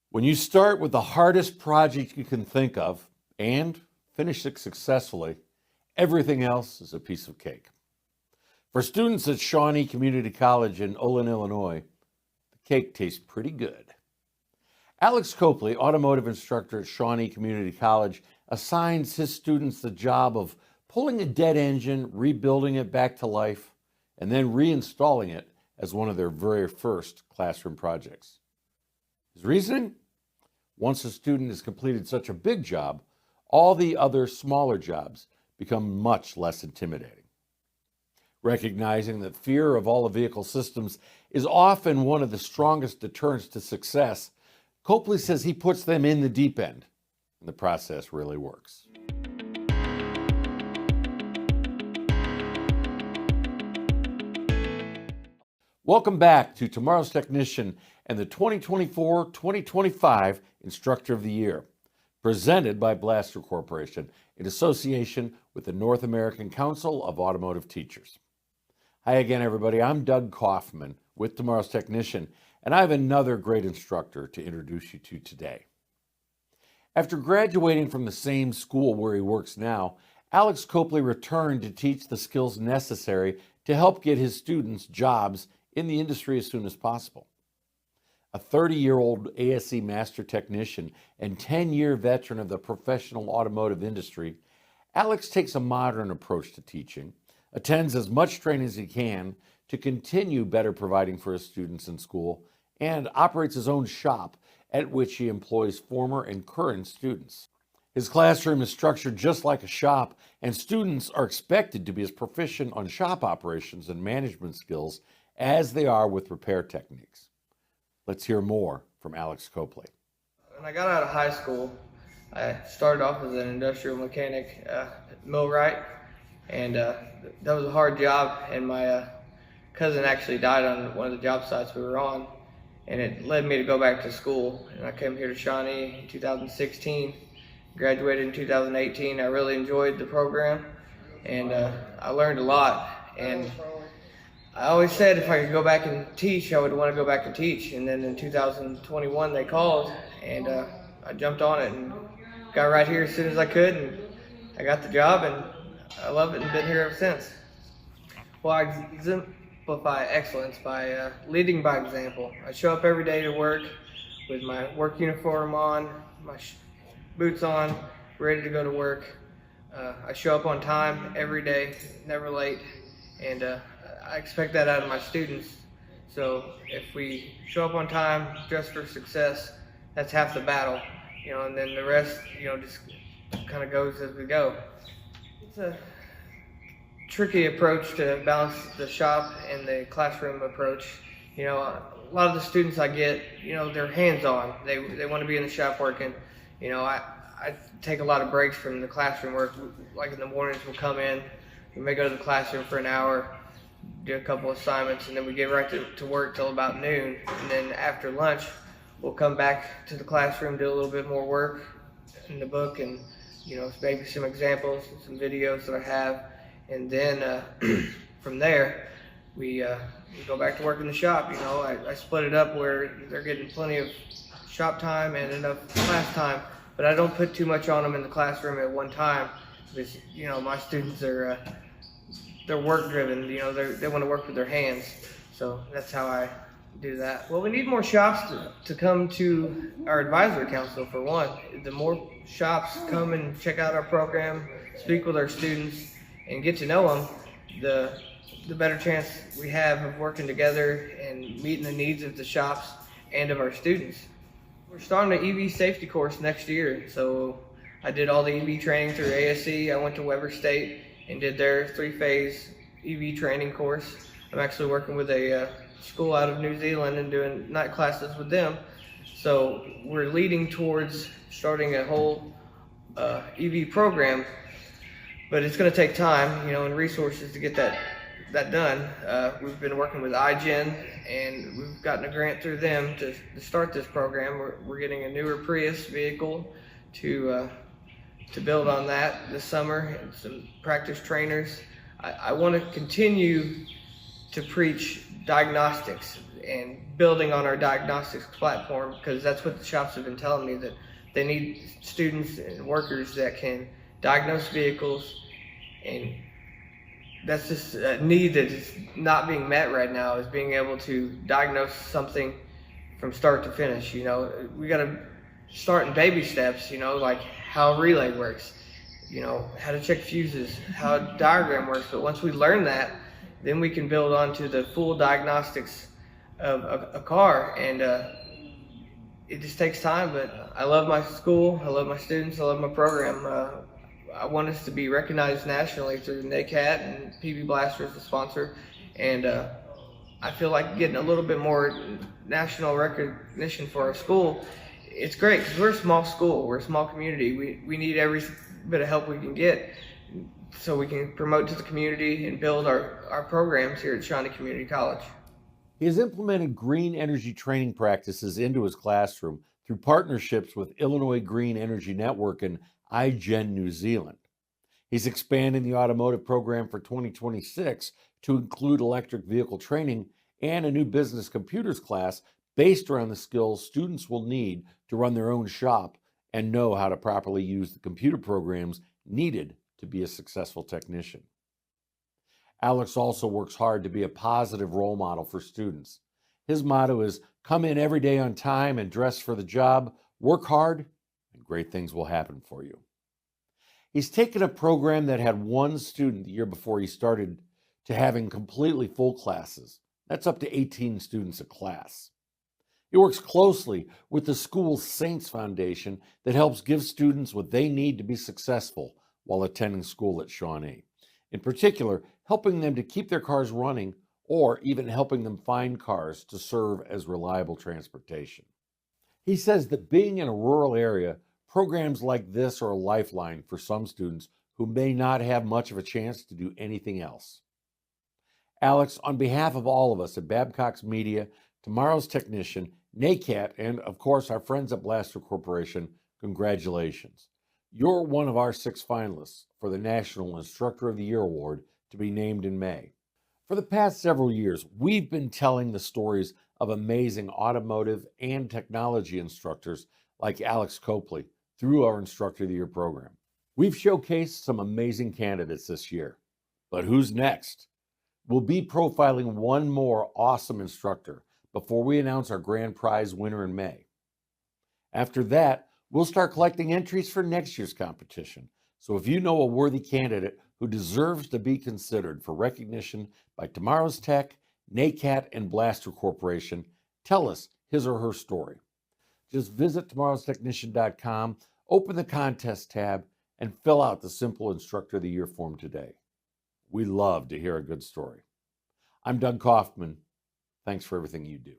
When you start with the hardest project you can think of and finish it successfully, everything else is a piece of cake. For students at Shawnee Community College in Ullin, Illinois, the cake tastes pretty good. Alex Copley, automotive instructor at Shawnee Community College, assigns his students the job of pulling a dead engine, rebuilding it back to life, and then reinstalling it as one of their very first classroom projects. His reasoning? Once a student has completed such a big job, all the other smaller jobs become much less intimidating. Recognizing that fear of all the vehicle systems is often one of the strongest deterrents to success, Copley says he puts them in the deep end, and the process really works. Welcome back to Tomorrow's Technician and the 2024-2025 Instructor of the Year, presented by Blaster Corporation in association with the North American Council of Automotive Teachers. Hi again, everybody. I'm Doug Kaufman with Tomorrow's Technician, and I have another great instructor to introduce you to today. After graduating from the same school where he works now, Alex Copley returned to teach the skills necessary to help get his students jobs in the industry as soon as possible. A 30-year-old ASE master technician and 10-year veteran of the professional automotive industry, Alex takes a modern approach to teaching, attends as much training as he can to continue better providing for his students in school, and operates his own shop at which he employs former and current students. His classroom is structured just like a shop, and students are expected to be as proficient on shop operations and management skills as they are with repair techniques. Let's hear more from Alex Copley. When I got out of high school, I started off as an industrial mechanic at millwright, and that was a hard job, and my cousin actually died on one of the job sites we were on, and it led me to go back to school. And I came here to Shawnee in 2016, graduated in 2018. I really enjoyed the program, and I learned a lot. And I always said if I could go back and teach, I would want to go back and teach. And then in 2021 they called, and I jumped on it and got right here as soon as I could, and I got the job, and I love it and been here ever since. Well, I exemplify excellence by leading by example. I show up every day to work with my work uniform on, my boots on, ready to go to work. I show up on time every day, never late, and I expect that out of my students. So if we show up on time, dress for success, that's half the battle, and then the rest, just kind of goes as we go. It's a tricky approach to balance the shop and the classroom approach. A lot of the students I get, they're hands-on. They want to be in the shop working. I take a lot of breaks from the classroom work. Like in the mornings, we'll come in, we may go to the classroom for an hour, do a couple assignments, and then we get right to work till about noon. And then after lunch, we'll come back to the classroom, do a little bit more work in the book, and maybe some examples and some videos that I have. And then from there, we go back to work in the shop. I split it up where they're getting plenty of shop time and enough class time, but I don't put too much on them in the classroom at one time, because my students are they're work driven. They want to work with their hands, so that's how I do that. Well, we need more shops to come to our advisory council, for one. The more shops come and check out our program, speak with our students, and get to know them, the better chance we have of working together and meeting the needs of the shops and of our students. We're starting an EV safety course next year, so I did all the EV training through ASE. I went to Weber State and did their 3-phase EV training course. I'm actually working with a school out of New Zealand and doing night classes with them. So we're leading towards starting a whole EV program, but it's going to take time, and resources to get that done. We've been working with iGen, and we've gotten a grant through them to start this program. We're getting a newer Prius vehicle to build on that this summer, and some practice trainers. I want to continue to preach diagnostics and building on our diagnostics platform, because that's what the shops have been telling me, that they need students and workers that can diagnose vehicles, and that's just a need that is not being met right now, is being able to diagnose something from start to finish. You know, we got to start in baby steps, you know, like how a relay works, you know, how to check fuses, how a diagram works. But once we learn that, then we can build on to the full diagnostics of a car. And it just takes time, but I love my school, I love my students, I love my program. I want us to be recognized nationally through NACAT, and PB Blaster is the sponsor. And I feel like getting a little bit more national recognition for our school, it's great, because we're a small school, we're a small community. We need every bit of help we can get so we can promote to the community and build our programs here at Shawnee Community College. He has implemented green energy training practices into his classroom through partnerships with Illinois Green Energy Network and iGen New Zealand. He's expanding the automotive program for 2026 to include electric vehicle training and a new business computers class based around the skills students will need to run their own shop and know how to properly use the computer programs needed to be a successful technician. Alex also works hard to be a positive role model for students. His motto is, come in every day on time and dress for the job, work hard, and great things will happen for you. He's taken a program that had one student the year before he started to having completely full classes. That's up to 18 students a class. He works closely with the school's Saints Foundation that helps give students what they need to be successful while attending school at Shawnee. In particular, helping them to keep their cars running, or even helping them find cars to serve as reliable transportation. He says that being in a rural area, programs like this are a lifeline for some students who may not have much of a chance to do anything else. Alex, on behalf of all of us at Babcock's Media, Tomorrow's Technician, NACAT, and of course our friends at Blaster Corporation, congratulations. You're one of our 6 finalists for the National Instructor of the Year Award to be named in May. For the past several years, we've been telling the stories of amazing automotive and technology instructors like Alex Copley through our Instructor of the Year program. We've showcased some amazing candidates this year, but who's next? We'll be profiling one more awesome instructor before we announce our grand prize winner in May. After that, we'll start collecting entries for next year's competition. So if you know a worthy candidate who deserves to be considered for recognition by Tomorrow's Tech, NACAT, and Blaster Corporation, tell us his or her story. Just visit tomorrowstechnician.com, open the contest tab, and fill out the simple Instructor of the Year form today. We love to hear a good story. I'm Doug Kaufman. Thanks for everything you do.